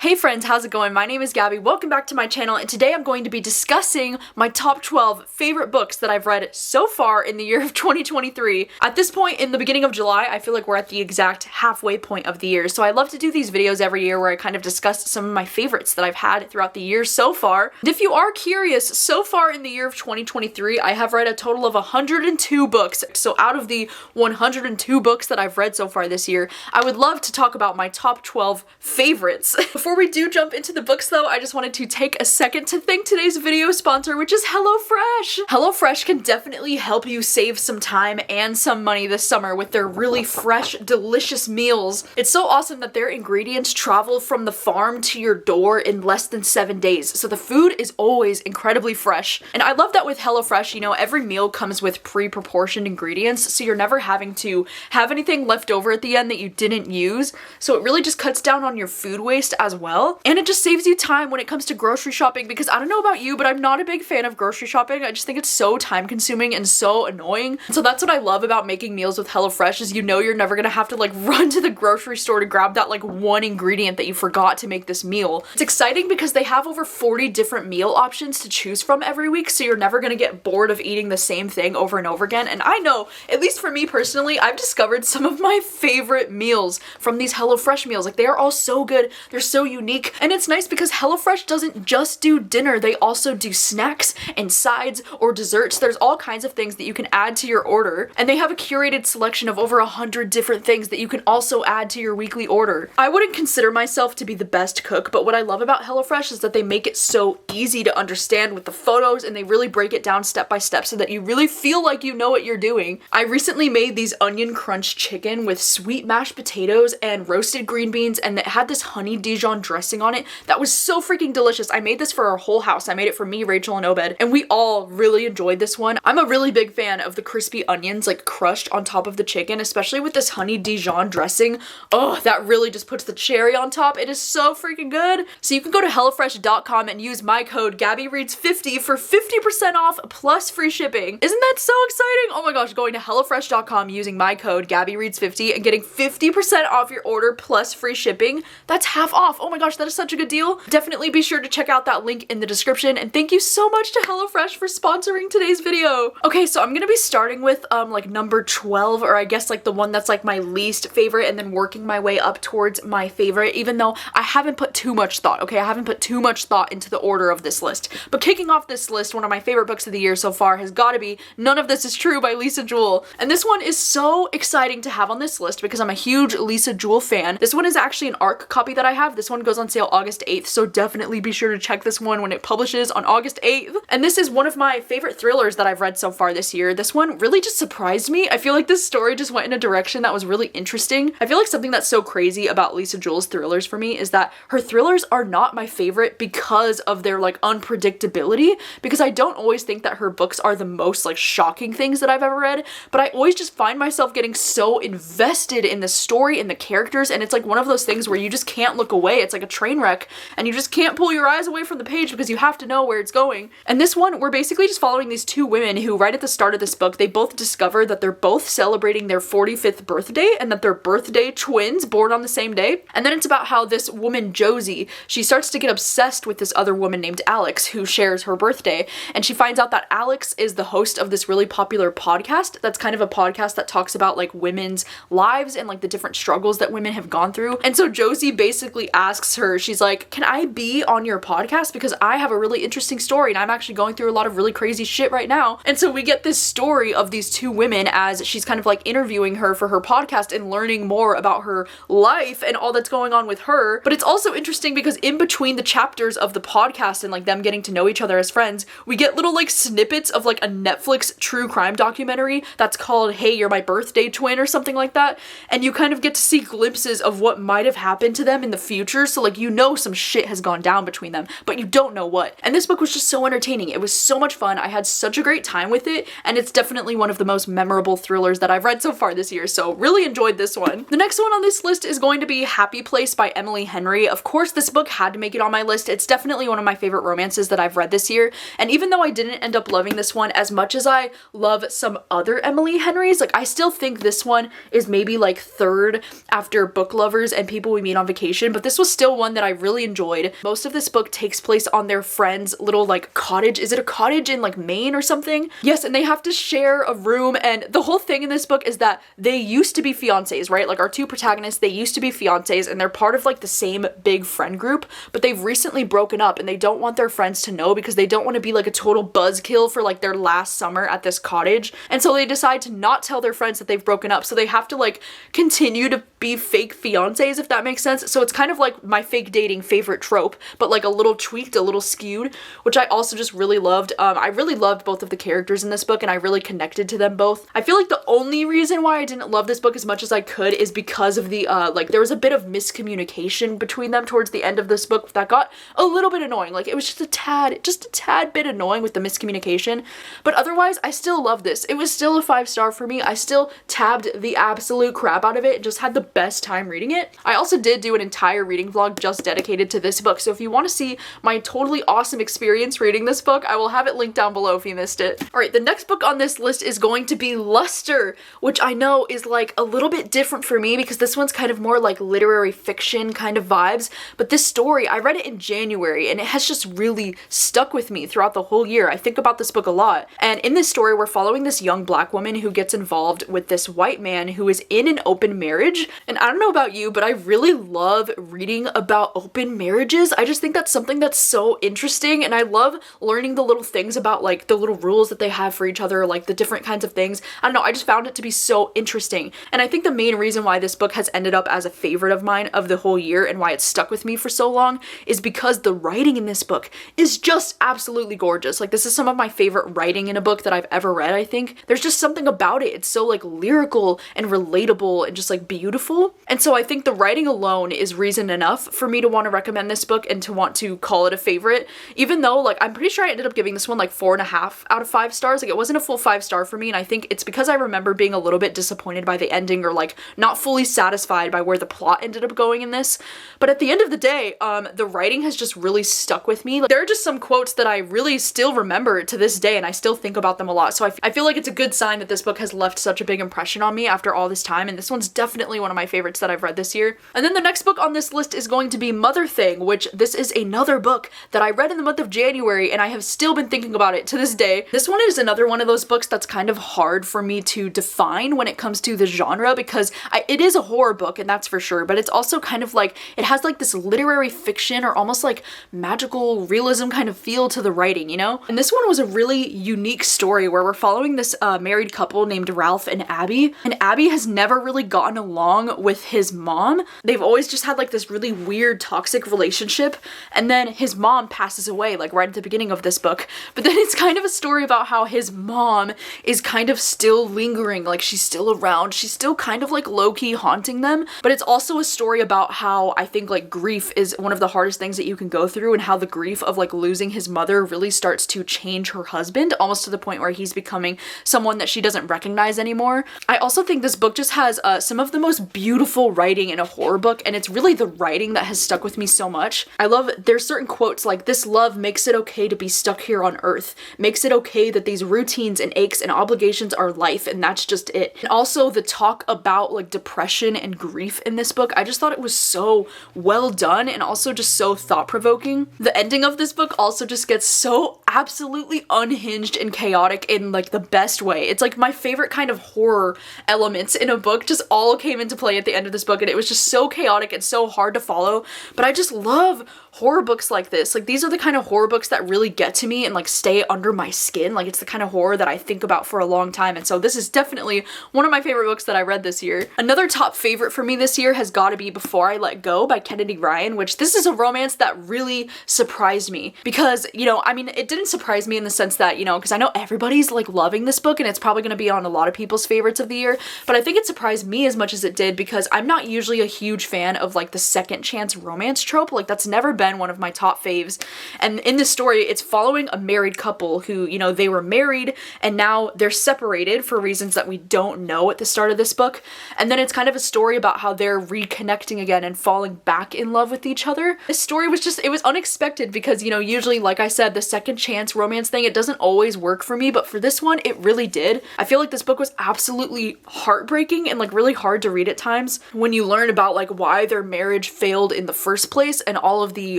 Hey friends, how's it going? My name is Gabby. Welcome back to my channel, and today I'm going to be discussing my top 12 favorite books that I've read so far in the year of 2023. At this point in the beginning of July, I feel like we're at the exact halfway point of the year, so I love to do these videos every year where I kind of discuss some of my favorites that I've had throughout the year so far. And if you are curious, so far in the year of 2023, I have read a total of 102 books. So out of the 102 books that I've read so far this year, I would love to talk about my top 12 favorites. Before we do jump into the books though, I just wanted to take a second to thank today's video sponsor, which is HelloFresh. HelloFresh can definitely help you save some time and some money this summer with their really fresh, delicious meals. It's so awesome that their ingredients travel from the farm to your door in less than 7 days, so the food is always incredibly fresh. And I love that with HelloFresh, you know, every meal comes with pre-proportioned ingredients, so you're never having to have anything left over at the end that you didn't use, so it really just cuts down on your food waste as well. And it just saves you time when it comes to grocery shopping, because I don't know about you, but I'm not a big fan of grocery shopping. I just think it's so time consuming and so annoying. So that's what I love about making meals with HelloFresh, is you know you're never gonna have to like run to the grocery store to grab that like one ingredient that you forgot to make this meal. It's exciting because they have over 40 different meal options to choose from every week, so you're never gonna get bored of eating the same thing over and over again. And I know, at least for me personally, I've discovered some of my favorite meals from these HelloFresh meals. Like, they are all so good, they're so unique. And it's nice because HelloFresh doesn't just do dinner, they also do snacks and sides or desserts. There's all kinds of things that you can add to your order, and they have a curated selection of over 100 different things that you can also add to your weekly order. I wouldn't consider myself to be the best cook, but what I love about HelloFresh is that they make it so easy to understand with the photos, and they really break it down step by step so that you really feel like you know what you're doing. I recently made these onion crunch chicken with sweet mashed potatoes and roasted green beans, and it had this honey Dijon dressing on it that was so freaking delicious. I made this for our whole house. I made it for me, Rachel, and Obed, and we all really enjoyed this one. I'm a really big fan of the crispy onions like crushed on top of the chicken, especially with this honey Dijon dressing. Oh, that really just puts the cherry on top. It is so freaking good. So you can go to hellofresh.com and use my code gabbyreads50 for 50% off plus free shipping. Isn't that so exciting? Oh my gosh, going to hellofresh.com using my code gabbyreads50 and getting 50% off your order plus free shipping. That's half off. Oh my gosh, that is such a good deal. Definitely be sure to check out that link in the description, and thank you so much to HelloFresh for sponsoring today's video. Okay, so I'm gonna be starting with like number 12, or I guess like the one that's like my least favorite, and then working my way up towards my favorite, even though I haven't put too much thought, okay? I haven't put too much thought into the order of this list. But kicking off this list, one of my favorite books of the year so far has gotta be None of This Is True by Lisa Jewell. And this one is so exciting to have on this list because I'm a huge Lisa Jewell fan. This one is actually an ARC copy that I have. This one goes on sale August 8th, so definitely be sure to check this one when it publishes on August 8th. And this is one of my favorite thrillers that I've read so far this year. This one really just surprised me. I feel like this story just went in a direction that was really interesting. I feel like something that's so crazy about Lisa Jewell's thrillers for me is that her thrillers are not my favorite because of their like unpredictability, because I don't always think that her books are the most like shocking things that I've ever read, but I always just find myself getting so invested in the story and the characters, and it's like one of those things where you just can't look away. It's like a train wreck, and you just can't pull your eyes away from the page because you have to know where it's going. And this one, we're basically just following these two women who, right at the start of this book, they both discover that they're both celebrating their 45th birthday, and that they're birthday twins born on the same day. And then it's about how this woman, Josie, she starts to get obsessed with this other woman named Alex who shares her birthday, and she finds out that Alex is the host of this really popular podcast that's kind of a podcast that talks about like women's lives and like the different struggles that women have gone through. And so Josie basically asks her, she's like, can I be on your podcast, because I have a really interesting story and I'm actually going through a lot of really crazy shit right now. And so we get this story of these two women as she's kind of like interviewing her for her podcast and learning more about her life and all that's going on with her. But it's also interesting because in between the chapters of the podcast and like them getting to know each other as friends, we get little like snippets of like a Netflix true crime documentary that's called Hey, You're My Birthday Twin or something like that. And you kind of get to see glimpses of what might have happened to them in the future. So like, you know, some shit has gone down between them, but you don't know what. And this book was just so entertaining. It was so much fun. I had such a great time with it, and it's definitely one of the most memorable thrillers that I've read so far this year, so really enjoyed this one. The next one on this list is going to be Happy Place by Emily Henry. Of course, this book had to make it on my list. It's definitely one of my favorite romances that I've read this year, and even though I didn't end up loving this one as much as I love some other Emily Henrys, like I still think this one is maybe like third after Book Lovers and People We Meet on Vacation, but this was still one that I really enjoyed. Most of this book takes place on their friend's little like cottage. Is it a cottage in like Maine or something? Yes, and they have to share a room, and the whole thing in this book is that they used to be fiancés, right? Like our two protagonists, they used to be fiancés, and they're part of like the same big friend group, but they've recently broken up, and they don't want their friends to know because they don't want to be like a total buzzkill for like their last summer at this cottage. And so they decide to not tell their friends that they've broken up, so they have to like continue to be fake fiancés, if that makes sense. So it's kind of like my fake dating favorite trope, but like a little tweaked, a little skewed, which I also just really loved. I really loved both of the characters in this book, and I really connected to them both. I feel like the only reason why I didn't love this book as much as I could is because of the like there was a bit of miscommunication between them towards the end of this book that got a little bit annoying. Like it was just a tad bit annoying with the miscommunication, but otherwise I still love this. It was still a 5-star for me. I still tabbed the absolute crap out of it and just had the best time reading it. I also did do an entire reading vlog just dedicated to this book, so if you want to see my totally awesome experience reading this book, I will have it linked down below if you missed it. Alright, the next book on this list is going to be Luster, which I know is like a little bit different for me because this one's kind of more like literary fiction kind of vibes, but this story, I read it in January and it has just really stuck with me throughout the whole year. I think about this book a lot, and in this story we're following this young black woman who gets involved with this white man who is in an open marriage. And I don't know about you, but I really love reading about open marriages. I just think that's something that's so interesting, and I love learning the little things about like the little rules that they have for each other, like the different kinds of things. I don't know, I just found it to be so interesting. And I think the main reason why this book has ended up as a favorite of mine of the whole year and why it's stuck with me for so long is because the writing in this book is just absolutely gorgeous. Like this is some of my favorite writing in a book that I've ever read, I think. There's just something about it. It's so like lyrical and relatable and just like beautiful. And so I think the writing alone is reason enough for me to want to recommend this book and to want to call it a favorite, even though like I'm pretty sure I ended up giving this one like 4.5 out of 5 stars. Like it wasn't a full 5-star for me, and I think it's because I remember being a little bit disappointed by the ending or like not fully satisfied by where the plot ended up going in this. But at the end of the day, the writing has just really stuck with me. Like, there are just some quotes that I really still remember to this day, and I still think about them a lot. So I feel like it's a good sign that this book has left such a big impression on me after all this time, and this one's definitely one of my favorites that I've read this year. And then the next book on this list is going to be Mother Thing, which this is another book that I read in the month of January, and I have still been thinking about it to this day. This one is another one of those books that's kind of hard for me to define when it comes to the genre, because it is a horror book, and that's for sure, but it's also kind of like, it has like this literary fiction or almost like magical realism kind of feel to the writing, you know? And this one was a really unique story where we're following this married couple named Ralph and Abby, and Abby has never really gotten along with his mom. They've always just had like this really weird toxic relationship, and then his mom passes away like right at the beginning of this book. But then it's kind of a story about how his mom is kind of still lingering, like she's still around, she's still kind of like low-key haunting them. But it's also a story about how I think like grief is one of the hardest things that you can go through, and how the grief of like losing his mother really starts to change her husband, almost to the point where he's becoming someone that she doesn't recognize anymore. I also think this book just has some of the most beautiful writing in a horror book, and it's really the writing that has stuck with me so much. I love, there's certain quotes like, "This love makes it okay to be stuck here on earth, makes it okay that these routines and aches and obligations are life, and that's just it." And also the talk about like depression and grief in this book, I just thought it was so well done and also just so thought-provoking. The ending of this book also just gets so absolutely unhinged and chaotic in like the best way. It's like my favorite kind of horror elements in a book just all came into play at the end of this book, and it was just so chaotic and so hard to follow. But I just love horror books like this. Like these are the kind of horror books that really get to me and like stay under my skin. Like it's the kind of horror that I think about for a long time, and so this is definitely one of my favorite books that I read this year. Another top favorite for me this year has got to be Before I Let Go by Kennedy Ryan, which this is a romance that really surprised me because, you know, I mean, it didn't surprise me in the sense that, you know, because I know everybody's like loving this book and it's probably going to be on a lot of people's favorites of the year, but I think it surprised me as much as it did because I'm not usually a huge fan of like the second chance romance trope. Like that's never been been one of my top faves. And in this story, it's following a married couple who, you know, they were married and now they're separated for reasons that we don't know at the start of this book. And then it's kind of a story about how they're reconnecting again and falling back in love with each other. This story was just, it was unexpected because, you know, usually, like I said, the second chance romance thing, it doesn't always work for me, but for this one, it really did. I feel like this book was absolutely heartbreaking and like really hard to read at times when you learn about like why their marriage failed in the first place and all of the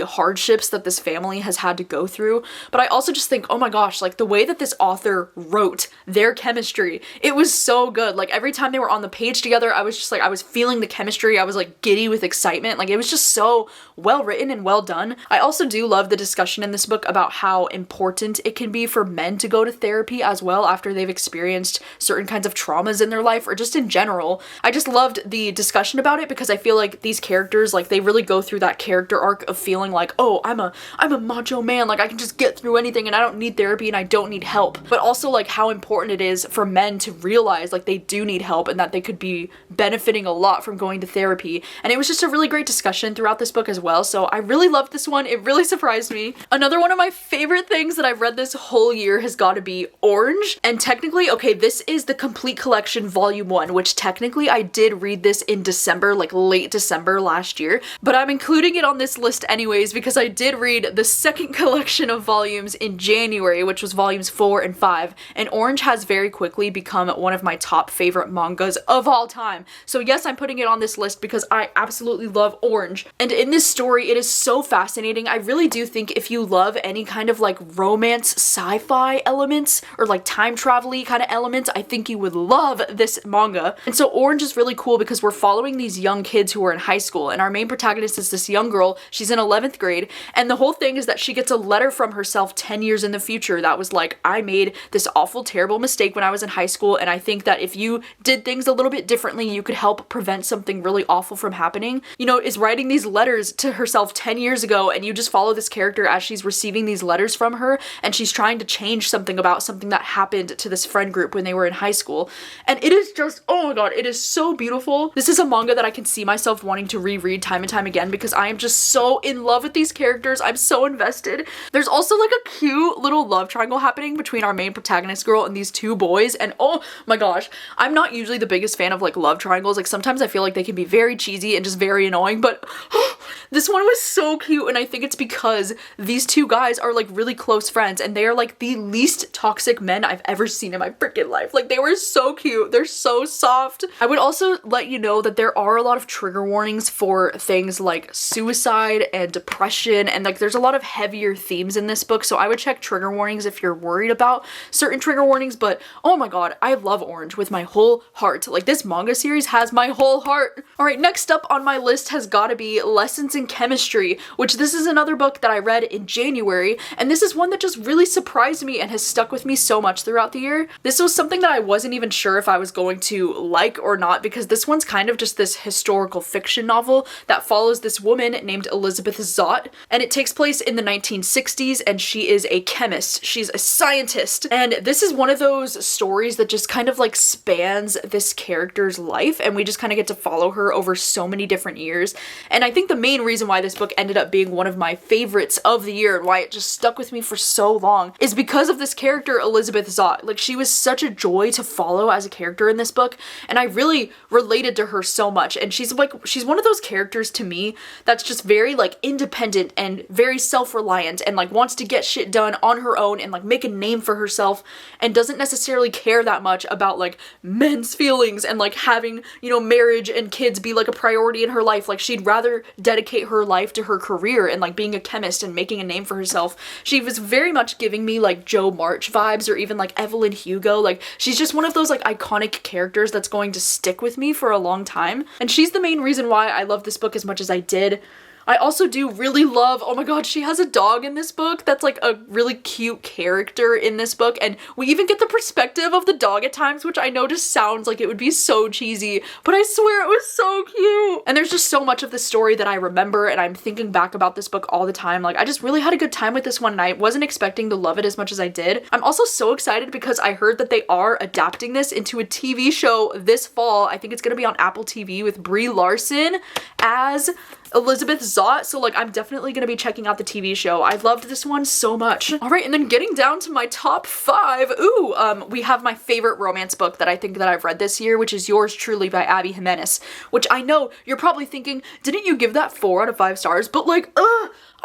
hardships that this family has had to go through. But I also just think, oh my gosh, like the way that this author wrote their chemistry, it was so good. Like every time they were on the page together, I was just like, I was feeling the chemistry. I was like giddy with excitement. Like it was just so well written and well done. I also do love the discussion in this book about how important it can be for men to go to therapy as well after they've experienced certain kinds of traumas in their life or just in general. I just loved the discussion about it because I feel like these characters, like they really go through that character arc of feeling like, oh, I'm a macho man, like I can just get through anything and I don't need therapy and I don't need help. But also like how important it is for men to realize like they do need help and that they could be benefiting a lot from going to therapy. And it was just a really great discussion throughout this book as well. So I really loved this one. It really surprised me. Another one of my favorite things that I've read this whole year has got to be Orange. And technically, okay, this is the complete collection volume 1, which technically I did read this in December, like late December last year, but I'm including it on this list anyways because I did read the second collection of volumes in January, which was volumes 4 and 5, and Orange has very quickly become one of my top favorite mangas of all time. So yes, I'm putting it on this list because I absolutely love Orange. And in this story, it is so fascinating. I really do think if you love any kind of like romance sci-fi elements or like time travel-y kind of elements, I think you would love this manga. And so Orange is really cool because we're following these young kids who are in high school, and our main protagonist is this young girl. She's in 11th grade, and the whole thing is that she gets a letter from herself 10 years in the future that was like, I made this awful, terrible mistake when I was in high school, and I think that if you did things a little bit differently, you could help prevent something really awful from happening. You know, is writing these letters to herself 10 years ago, and you just follow this character as she's receiving these letters from her, and she's trying to change something about something that happened to this friend group when they were in high school. And it is just, oh my god, it is so beautiful. This is a manga that I can see myself wanting to reread time and time again because I am just so in love with these characters. I'm so invested. There's also like a cute little love triangle happening between our main protagonist girl and these two boys, and oh my gosh, I'm not usually the biggest fan of like love triangles. Like sometimes I feel like they can be very cheesy and just very annoying, but this one was so cute, and I think it's because these two guys are like really close friends and they are like the least toxic men I've ever seen in my freaking life. Like they were so cute. They're so soft. I would also let you know that there are a lot of trigger warnings for things like suicide and depression, and like there's a lot of heavier themes in this book, so I would check trigger warnings if you're worried about certain trigger warnings. But oh my god, I love Orange with my whole heart. Like this manga series has my whole heart. All right, next up on my list has got to be Lessons in Chemistry, which this is another book that I read in January, and this is one that just really surprised me and has stuck with me so much throughout the year. This was something that I wasn't even sure if I was going to like or not because this one's kind of just this historical fiction novel that follows this woman named Elizabeth Zott, and it takes place in the 1960s, and she is a chemist. She's a scientist, and this is one of those stories that just kind of like spans this character's life, and we just kind of get to follow her over so many different years. And I think the main reason why this book ended up being one of my favorites of the year and why it just stuck with me for so long is because of this character, Elizabeth Zott. Like she was such a joy to follow as a character in this book, and I really related to her so much. And she's one of those characters to me that's just very like independent and very self-reliant and like wants to get shit done on her own and like make a name for herself and doesn't necessarily care that much about like men's feelings and like having, you know, marriage and kids be like a priority in her life. Like she'd rather dedicate her life to her career and like being a chemist and making a name for herself. She was very much giving me like Jo March vibes or even like Evelyn Hugo. Like she's just one of those like iconic characters that's going to stick with me for a long time. And she's the main reason why I love this book as much as I did. I also do really love, oh my god, she has a dog in this book that's like a really cute character in this book, and we even get the perspective of the dog at times, which I know just sounds like it would be so cheesy, but I swear it was so cute. And there's just so much of the story that I remember, and I'm thinking back about this book all the time. Like I just really had a good time with this one, and I wasn't expecting to love it as much as I did. I'm also so excited because I heard that they are adapting this into a TV show this fall. I think it's gonna be on Apple TV with Brie Larson as Elizabeth Zott, so like I'm definitely gonna be checking out the TV show. I loved this one so much. All right, and then getting down to my top 5, we have my favorite romance book that I think that I've read this year, which is Yours Truly by Abby Jimenez, which I know you're probably thinking, didn't you give that 4 out of 5 stars? But like,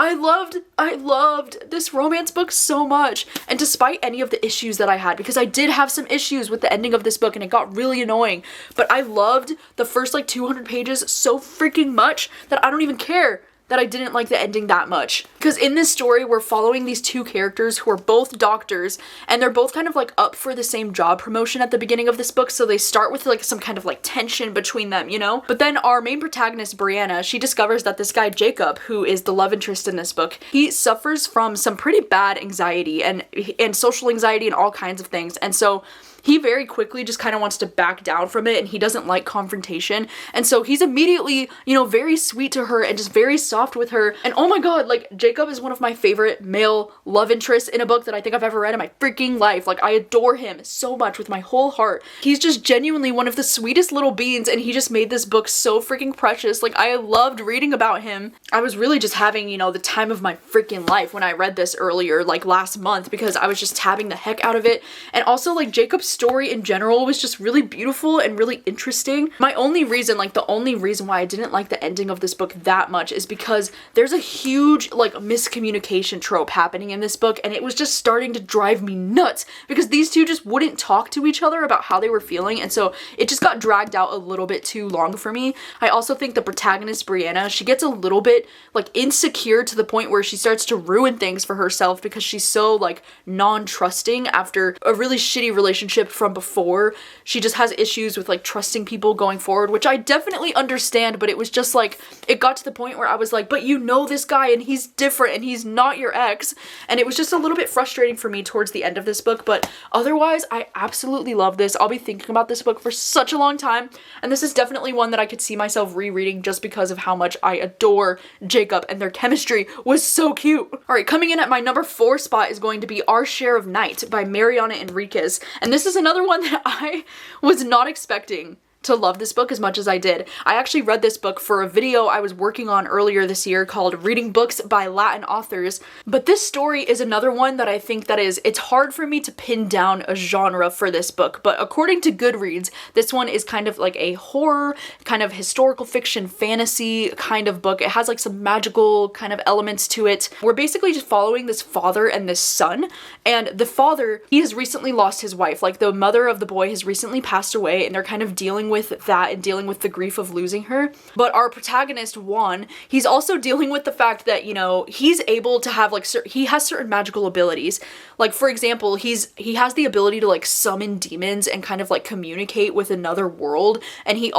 I loved this romance book so much. And despite any of the issues that I had, because I did have some issues with the ending of this book and it got really annoying, but I loved the first like 200 pages so freaking much that I don't even care that I didn't like the ending that much. Because in this story, we're following these two characters who are both doctors, and they're both kind of like up for the same job promotion at the beginning of this book, so they start with like some kind of like tension between them, you know? But then our main protagonist, Brianna, she discovers that this guy, Jacob, who is the love interest in this book, he suffers from some pretty bad anxiety and social anxiety and all kinds of things, and so he very quickly just kind of wants to back down from it, and he doesn't like confrontation. And so he's immediately, you know, very sweet to her and just very soft with her. And oh my god, like, Jacob is one of my favorite male love interests in a book that I think I've ever read in my freaking life. Like, I adore him so much with my whole heart. He's just genuinely one of the sweetest little beans, and he just made this book so freaking precious. Like, I loved reading about him. I was really just having, you know, the time of my freaking life when I read this earlier, like last month, because I was just tabbing the heck out of it. And also, like, Jacob's story in general was just really beautiful and really interesting. My only reason, like the only reason why I didn't like the ending of this book that much is because there's a huge like miscommunication trope happening in this book, and it was just starting to drive me nuts because these two just wouldn't talk to each other about how they were feeling, and so it just got dragged out a little bit too long for me. I also think the protagonist, Brianna, she gets a little bit like insecure to the point where she starts to ruin things for herself because she's so like non-trusting after a really shitty relationship from before. She just has issues with like trusting people going forward, which I definitely understand, but it was just like, it got to the point where I was like, but you know this guy and he's different and he's not your ex, and it was just a little bit frustrating for me towards the end of this book. But otherwise, I absolutely love this. I'll be thinking about this book for such a long time, and this is definitely one that I could see myself rereading just because of how much I adore Jacob, and their chemistry was so cute. Alright, coming in at my number 4 spot is going to be Our Share of Night by Mariana Enriquez, and this is another one that I was not expecting to love this book as much as I did. I actually read this book for a video I was working on earlier this year called Reading Books by Latin Authors, but this story is another one that I think that it's hard for me to pin down a genre for this book, but according to Goodreads, this one is kind of like a horror, kind of historical fiction, fantasy kind of book. It has like some magical kind of elements to it. We're basically just following this father and this son, and the father, he has recently lost his wife. Like, the mother of the boy has recently passed away, and they're kind of dealing with that and dealing with the grief of losing her. But our protagonist, Juan, he's also dealing with the fact that, you know, he's able to have like he has certain magical abilities. Like, for example, he has the ability to like summon demons and kind of like communicate with another world, and he's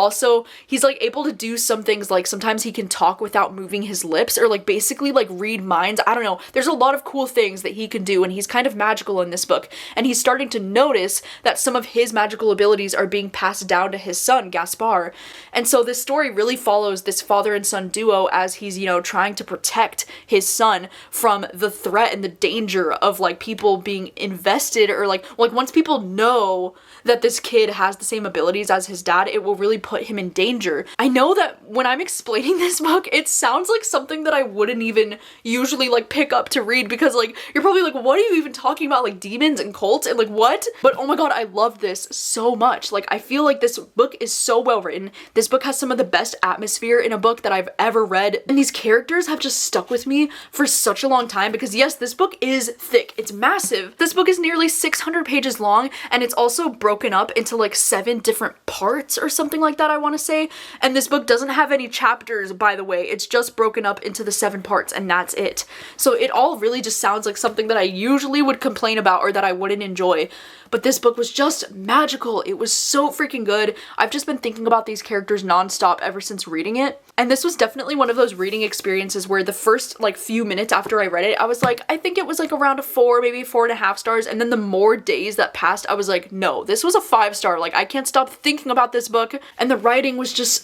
like able to do some things, like sometimes he can talk without moving his lips, or like basically like read minds. I don't know, there's a lot of cool things that he can do, and he's kind of magical in this book, and he's starting to notice that some of his magical abilities are being passed down to his son, Gaspar. And so this story really follows this father and son duo as he's, you know, trying to protect his son from the threat and the danger of like people being invested, or like once people know that this kid has the same abilities as his dad, it will really put him in danger. I know that when I'm explaining this book, it sounds like something that I wouldn't even usually like pick up to read, because like you're probably like, what are you even talking about, like demons and cults and like what? But oh my god, I love this so much. Like, I feel like this book is so well written. This book has some of the best atmosphere in a book that I've ever read, and these characters have just stuck with me for such a long time, because yes, this book is thick, it's massive. This book is nearly 600 pages long, and it's also broken up into like 7 different parts or something like that, I want to say. And this book doesn't have any chapters, by the way. It's just broken up into the 7 parts, and that's it. So it all really just sounds like something that I usually would complain about or that I wouldn't enjoy. But this book was just magical. It was so freaking good. I've just been thinking about these characters nonstop ever since reading it. And this was definitely one of those reading experiences where the first like few minutes after I read it, I was like, I think it was like around a 4, maybe 4.5 stars. And then the more days that passed, I was like, no, this was a 5-star. Like, I can't stop thinking about this book. And the writing was just,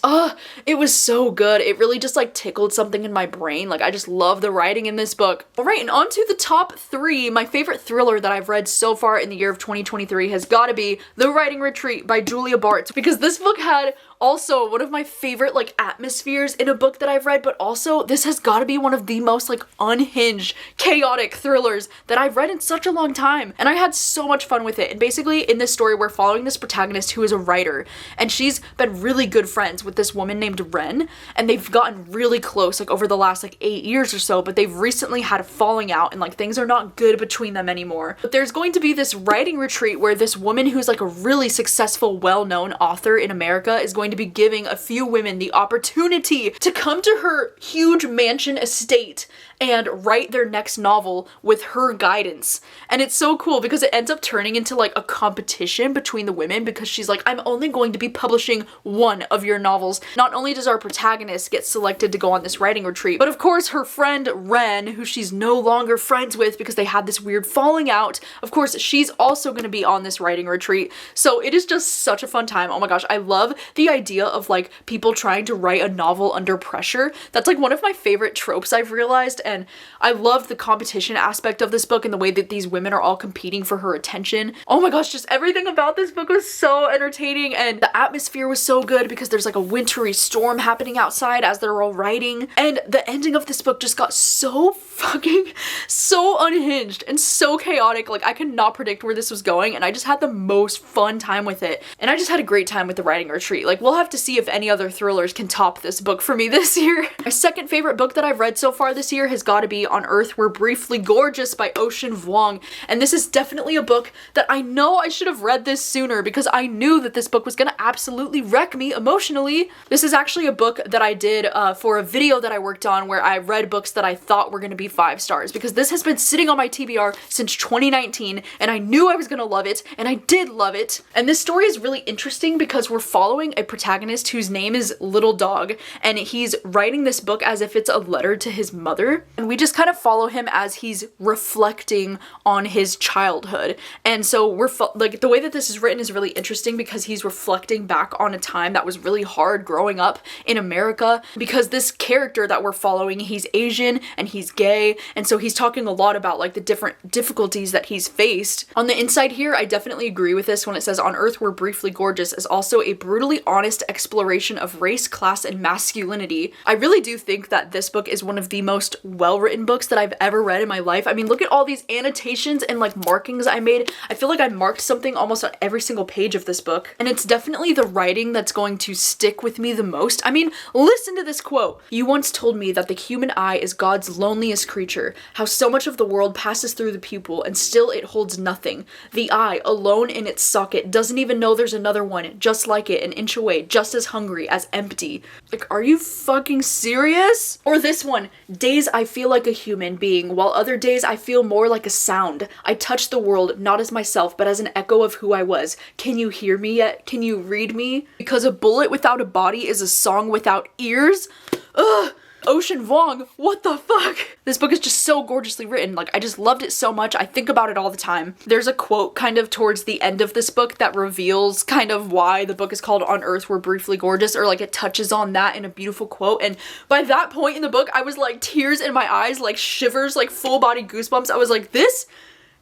it was so good. It really just like tickled something in my brain. Like, I just love the writing in this book. All right, and on to the top 3. My favorite thriller that I've read so far in the year of 2023 has got to be The Writing Retreat by Julia Bartz, because this book had Also, one of my favorite like atmospheres in a book that I've read, but also this has got to be one of the most like unhinged, chaotic thrillers that I've read in such a long time. And I had so much fun with it. And basically in this story, we're following this protagonist who is a writer, and she's been really good friends with this woman named Ren, and they've gotten really close like over the last like 8 years or so, but they've recently had a falling out and like things are not good between them anymore. But there's going to be this writing retreat where this woman who's like a really successful, well-known author in America is going to be giving a few women the opportunity to come to her huge mansion estate and write their next novel with her guidance. And it's so cool because it ends up turning into like a competition between the women, because she's like, I'm only going to be publishing one of your novels. Not only does our protagonist get selected to go on this writing retreat, but of course her friend Ren, who she's no longer friends with because they had this weird falling out, of course she's also going to be on this writing retreat. So it is just such a fun time. Oh my gosh, I love the idea of like people trying to write a novel under pressure. That's like one of my favorite tropes I've realized, and I love the competition aspect of this book and the way that these women are all competing for her attention. Oh my gosh, just everything about this book was so entertaining, and the atmosphere was so good because there's like a wintry storm happening outside as they're all writing, and the ending of this book just got so unhinged and so chaotic. Like I could not predict where this was going, and I just had the most fun time with it. And I just had a great time with the writing retreat. Like we'll have to see if any other thrillers can top this book for me this year. My second favorite book that I've read so far this year has got to be On Earth We're Briefly Gorgeous by Ocean Vuong. And this is definitely a book that I know I should have read this sooner, because I knew that this book was gonna absolutely wreck me emotionally. This is actually a book that I did for a video that I worked on where I read books that I thought were gonna be 5 stars, because this has been sitting on my TBR since 2019 and I knew I was gonna love it, and I did love it. And this story is really interesting because we're following a protagonist whose name is Little Dog, and he's writing this book as if it's a letter to his mother, and we just kind of follow him as he's reflecting on his childhood. And so we're like, the way that this is written is really interesting because he's reflecting back on a time that was really hard growing up in America, because this character that we're following, he's Asian and he's gay, and so he's talking a lot about like the different difficulties that he's faced. On the inside here, I definitely agree with this when it says On Earth We're Briefly Gorgeous is also a brutally honest exploration of race, class, and masculinity. I really do think that this book is one of the most well-written books that I've ever read in my life. I mean, look at all these annotations and like markings I made. I feel like I marked something almost on every single page of this book, and it's definitely the writing that's going to stick with me the most. I mean, listen to this quote. You once told me that the human eye is God's loneliest creature, how so much of the world passes through the pupil and still it holds nothing. The eye, alone in its socket, doesn't even know there's another one just like it, an inch away, just as hungry, as empty. Like, are you fucking serious? Or this one, days I feel like a human being, while other days I feel more like a sound. I touch the world not as myself, but as an echo of who I was. Can you hear me yet? Can you read me? Because a bullet without a body is a song without ears? Ugh! Ocean Vuong, what the fuck? This book is just so gorgeously written. Like, I just loved it so much. I think about it all the time. There's a quote kind of towards the end of this book that reveals kind of why the book is called On Earth We're Briefly Gorgeous, or like it touches on that in a beautiful quote. And by that point in the book, I was like tears in my eyes, like shivers, like full body goosebumps. I was like, this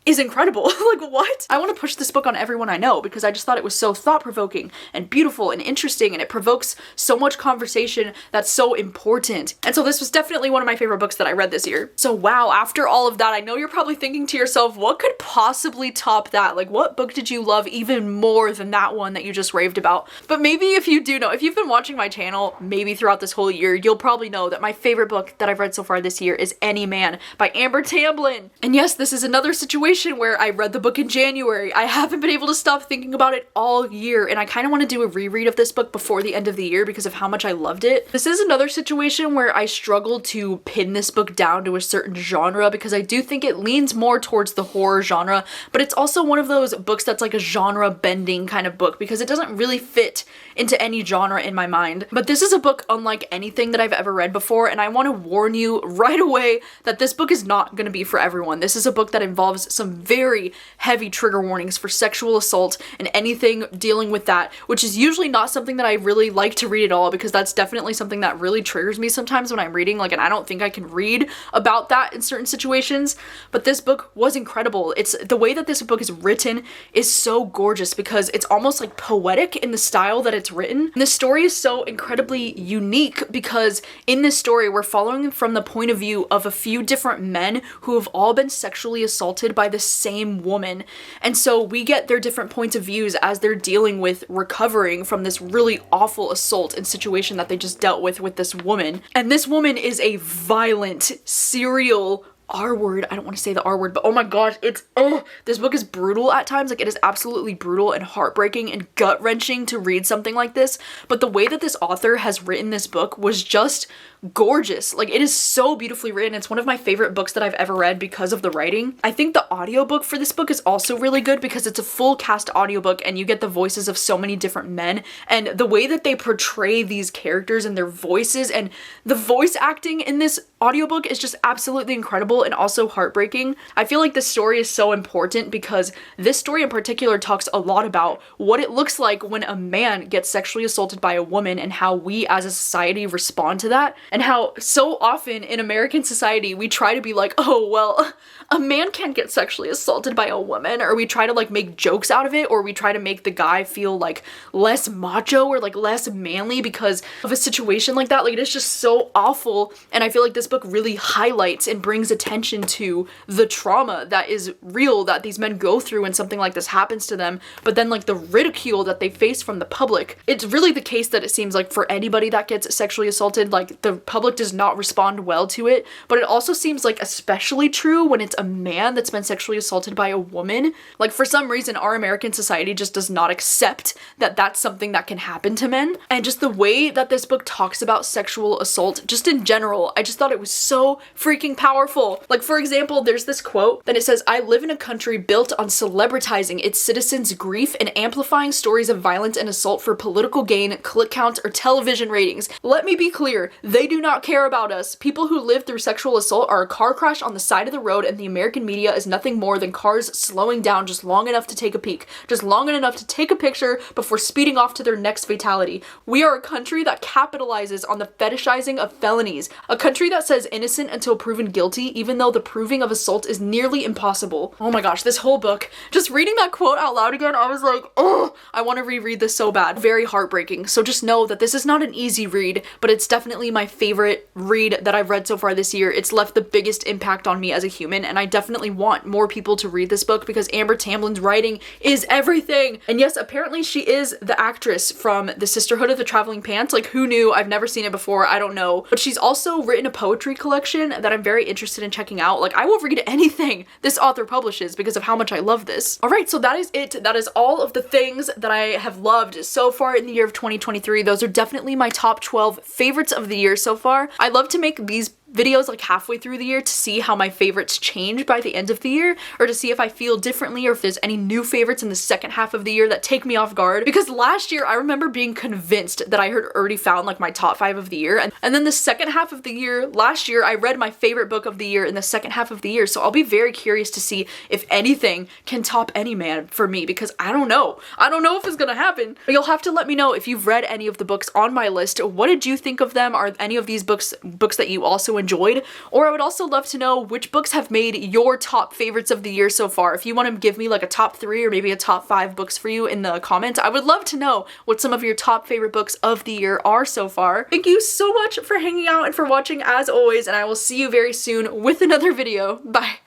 is incredible. Like, what? I want to push this book on everyone I know because I just thought it was so thought-provoking and beautiful and interesting, and it provokes so much conversation that's so important. And so this was definitely one of my favorite books that I read this year. So wow, after all of that, I know you're probably thinking to yourself, what could possibly top that? Like, what book did you love even more than that one that you just raved about? But maybe if you do know, if you've been watching my channel maybe throughout this whole year, you'll probably know that my favorite book that I've read so far this year is Any Man by Amber Tamblyn. And yes, this is another situation where I read the book in January. I haven't been able to stop thinking about it all year, and I kind of want to do a reread of this book before the end of the year because of how much I loved it. This is another situation where I struggle to pin this book down to a certain genre because I do think it leans more towards the horror genre, but it's also one of those books that's like a genre bending kind of book because it doesn't really fit into any genre in my mind. But this is a book unlike anything that I've ever read before, and I want to warn you right away that this book is not going to be for everyone. This is a book that involves some some very heavy trigger warnings for sexual assault and anything dealing with that, which is usually not something that I really like to read at all, because that's definitely something that really triggers me sometimes when I'm reading, like, and I don't think I can read about that in certain situations. But this book was incredible. It's the way that this book is written is so gorgeous because it's almost like poetic in the style that it's written. And the story is so incredibly unique because in this story we're following from the point of view of a few different men who have all been sexually assaulted by the same woman. And so we get their different points of views as they're dealing with recovering from this really awful assault and situation that they just dealt with this woman. And this woman is a violent serial R-word. I don't want to say the R-word, but oh my gosh, this book is brutal at times. Like, it is absolutely brutal and heartbreaking and gut-wrenching to read something like this. But the way that this author has written this book was just gorgeous. Like, it is so beautifully written. It's one of my favorite books that I've ever read because of the writing. I think the audiobook for this book is also really good because it's a full cast audiobook and you get the voices of so many different men, and the way that they portray these characters and their voices and the voice acting in this audiobook is just absolutely incredible and also heartbreaking. I feel like this story is so important because this story in particular talks a lot about what it looks like when a man gets sexually assaulted by a woman and how we as a society respond to that, and how so often in American society we try to be like, oh well, a man can't get sexually assaulted by a woman, or we try to like make jokes out of it, or we try to make the guy feel like less macho or like less manly because of a situation like that. Like, it is just so awful, and I feel like this book really highlights and brings attention to the trauma that is real that these men go through when something like this happens to them, but then like the ridicule that they face from the public. It's really the case that it seems like for anybody that gets sexually assaulted, like the public does not respond well to it, but it also seems like especially true when it's a man that's been sexually assaulted by a woman. Like, for some reason our American society just does not accept that that's something that can happen to men. And just the way that this book talks about sexual assault just in general, I just thought it was so freaking powerful. Like, for example, there's this quote that it says, "I live in a country built on celebritizing its citizens' grief and amplifying stories of violence and assault for political gain, click counts, or television ratings. Let me be clear, they do not care about us. People who live through sexual assault are a car crash on the side of the road, and the American media is nothing more than cars slowing down just long enough to take a peek, just long enough to take a picture before speeding off to their next fatality. We are a country that capitalizes on the fetishizing of felonies, a country that says innocent until proven guilty, even though the proving of assault is nearly impossible." Oh my gosh, this whole book, just reading that quote out loud again, I was like, oh, I want to reread this so bad. Very heartbreaking. So just know that this is not an easy read, but it's definitely my favorite read that I've read so far this year. It's left the biggest impact on me as a human, and I definitely want more people to read this book because Amber Tamblin's writing is everything. And yes, apparently she is the actress from The Sisterhood of the Traveling Pants. Like, who knew? I've never seen it before. I don't know. But she's also written a poetry collection that I'm very interested in checking out. Like, I will read anything this author publishes because of how much I love this. All right, so that is it. That is all of the things that I have loved so far in the year of 2023. Those are definitely my top 12 favorites of the year so far. I love to make these videos like halfway through the year to see how my favorites change by the end of the year, or to see if I feel differently or if there's any new favorites in the second half of the year that take me off guard. Because last year I remember being convinced that I had already found like my top 5 of the year, and then the second half of the year last year I read my favorite book of the year in the second half of the year. So I'll be very curious to see if anything can top Any Man for me, because I don't know if it's gonna happen. But you'll have to let me know if you've read any of the books on my list. What did you think of them? Are any of these books that you also enjoyed? Or I would also love to know which books have made your top favorites of the year so far. If you want to give me like a top 3 or maybe a top 5 books for you in the comments, I would love to know what some of your top favorite books of the year are so far. Thank you so much for hanging out and for watching as always, and I will see you very soon with another video. Bye!